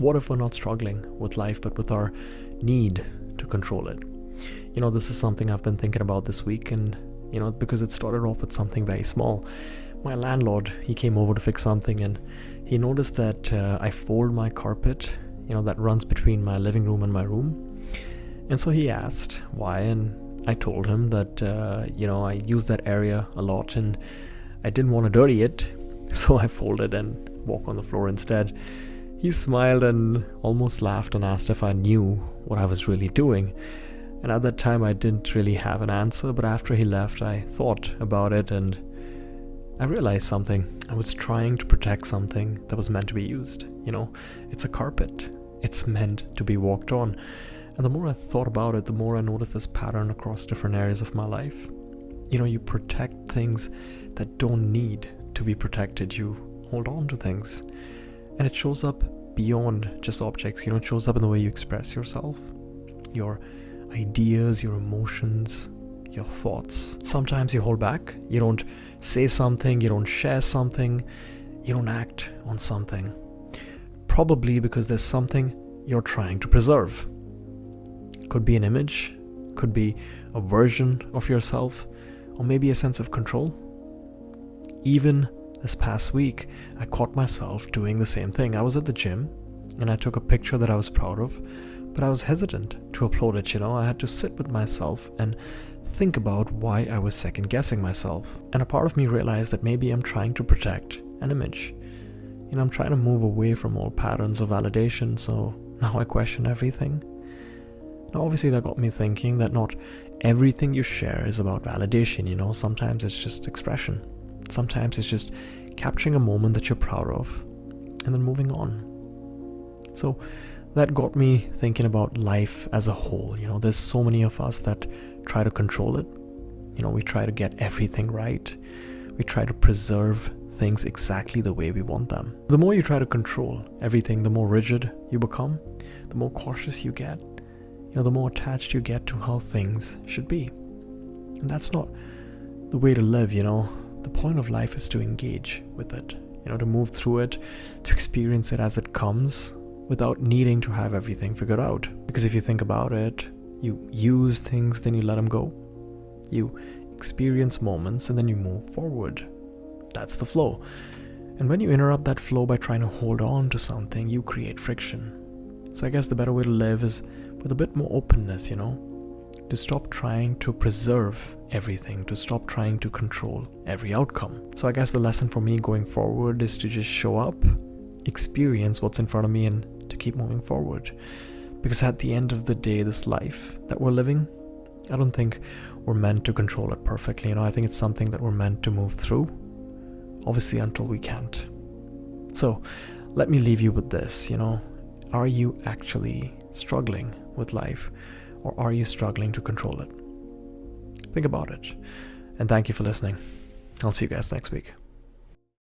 What if we're not struggling with life, but with our need to control it? This is something I've been thinking about this week, and, because it started off with something very small. My landlord, he came over to fix something, and he noticed that I fold my carpet, that runs between my living room and my room. And so he asked why, and I told him that, I use that area a lot, and I didn't want to dirty it, so I folded and walk on the floor instead. He smiled and almost laughed and asked if I knew what I was really doing. And at that time I didn't really have an answer, but after he left I thought about it and I realized something. I was trying to protect something that was meant to be used. It's a carpet. It's meant to be walked on. And the more I thought about it, the more I noticed this pattern across different areas of my life. You protect things that don't need to be protected. You hold on to things. And it shows up beyond just objects. It shows up in the way you express yourself, your ideas, your emotions, your thoughts. Sometimes you hold back. You don't say something, you don't share something, you don't act on something. Probably because there's something you're trying to preserve. Could be an image, could be a version of yourself, or maybe a sense of control. Even this past week, I caught myself doing the same thing. I was at the gym and I took a picture that I was proud of, but I was hesitant to upload it. I had to sit with myself and think about why I was second guessing myself. And a part of me realized that maybe I'm trying to protect an image. I'm trying to move away from all patterns of validation, so now I question everything. Now obviously that got me thinking that not everything you share is about validation. Sometimes it's just expression. Sometimes it's just capturing a moment that you're proud of and then moving on. So that got me thinking about life as a whole. There's so many of us that try to control it. We try to get everything right. We try to preserve things exactly the way we want them. The more you try to control everything, the more rigid you become, the more cautious you get, the more attached you get to how things should be. And that's not the way to live. The point of life is to engage with it, to move through it, to experience it as it comes without needing to have everything figured out. Because if you think about it, you use things, then you let them go. You experience moments and then you move forward. That's the flow. And when you interrupt that flow by trying to hold on to something, you create friction. So I guess the better way to live is with a bit more openness, to stop trying to preserve everything, to stop trying to control every outcome. So I guess the lesson for me going forward is to just show up, experience what's in front of me, and to keep moving forward. Because at the end of the day, this life that we're living, I don't think we're meant to control it perfectly. I think it's something that we're meant to move through, obviously until we can't. So let me leave you with this. Are you actually struggling with life? Or are you struggling to control it? Think about it. And thank you for listening. I'll see you guys next week.